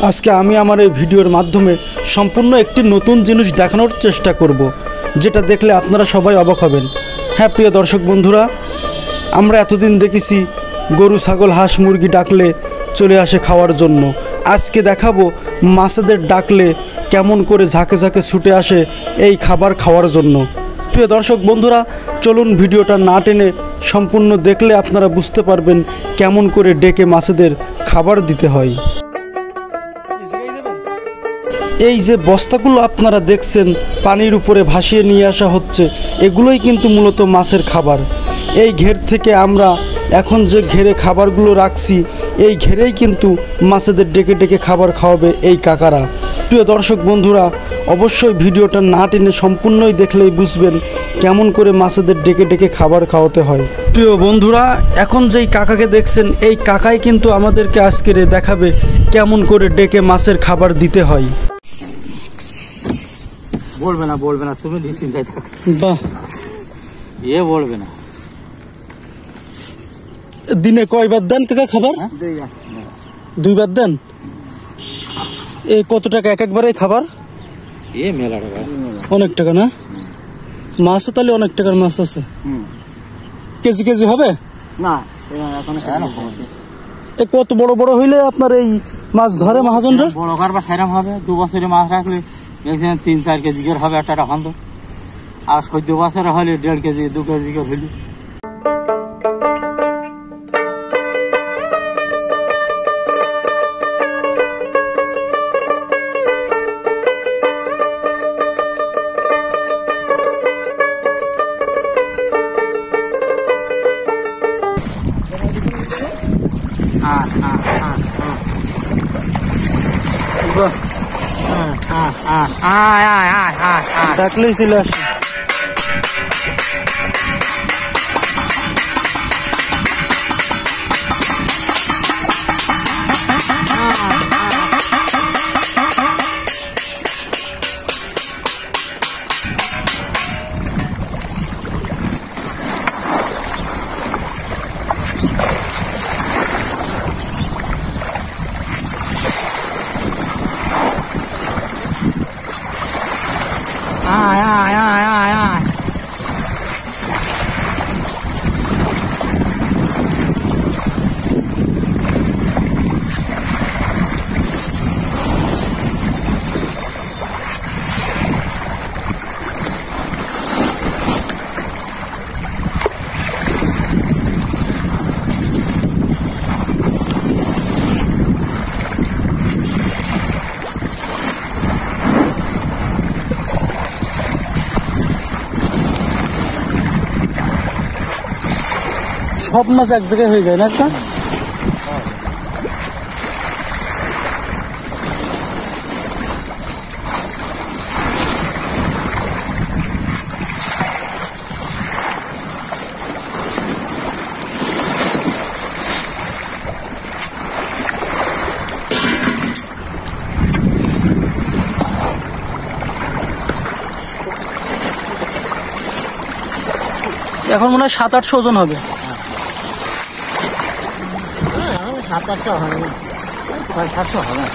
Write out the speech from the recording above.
আজকে আমি আমার এই ভিডিওর মাধ্যমে সম্পূর্ণ একটি নতুন জিনিস দেখানোর চেষ্টা করব, যেটা দেখলে আপনারা সবাই অবাক হবেন। হ্যাঁ প্রিয় দর্শক বন্ধুরা, আমরা এতদিন দেখেছি গরু ছাগল হাঁস মুরগি ডাকলে চলে আসে খাওয়ার জন্য। আজকে দেখাবো মাছেদের ডাকলে কেমন করে ঝাঁকে ঝাঁকে ছুটে আসে এই খাবার খাওয়ার জন্য। প্রিয় দর্শক বন্ধুরা, চলুন ভিডিওটা না টেনে সম্পূর্ণ দেখলে আপনারা বুঝতে পারবেন কেমন করে ডেকে মাছেদের খাবার দিতে হয়। এই যে বস্তাগুলো আপনারা দেখছেন পানির উপরে ভাসিয়ে নিয়ে আসা হচ্ছে, এগুলোই কিন্তু মূলত মাছের খাবার। এই ঘের থেকে আমরা এখন যে ঘেরে খাবারগুলো রাখছি, এই ঘেরেই কিন্তু মাছেদের ডেকে ডেকে খাবার খাওয়াবে এই কাকারা। প্রিয় দর্শক বন্ধুরা, অবশ্যই ভিডিওটা না টেনে সম্পূর্ণই দেখলেই বুঝবেন কেমন করে মাছেদের ডেকে ডেকে খাবার খাওয়াতে হয়। প্রিয় বন্ধুরা, এখন যেই কাকাকে দেখছেন, এই কাকাই কিন্তু আমাদেরকে আজকে দেখাবে কেমন করে ডেকে মাছের খাবার দিতে হয়। বলবে না তুমি চিন্তায় থাকো। বাহ, বলবে না। দিনে কয়বার দেন কাকা খাবার? দুইবার দেন। এই কত টাকা এক একবারে খাবার? মেলা টাকা। অনেক টাকা না? মাছও তাহলে অনেক টাকার মাছ আছে। কেজি কেজি হবে না? কত বড় বড় হইলে আপনার এই মাছ ধরে মহাজনরা? বড় কারবার সেরকম হবে। 2 বছরে মাছ রাখলে 3-4 কেজি করে হবে একটা ভান্ড। আর 14 বছরে হলে 1.5 কেজি 2 কেজি করে হইলে। ডাকলেই চলে আসে। সব মাছ এক জায়গায় হয়ে যায় না একটা? এখন মনে হয় 700-800 ওজন হবে। 700-800 হবে। 700 হবে।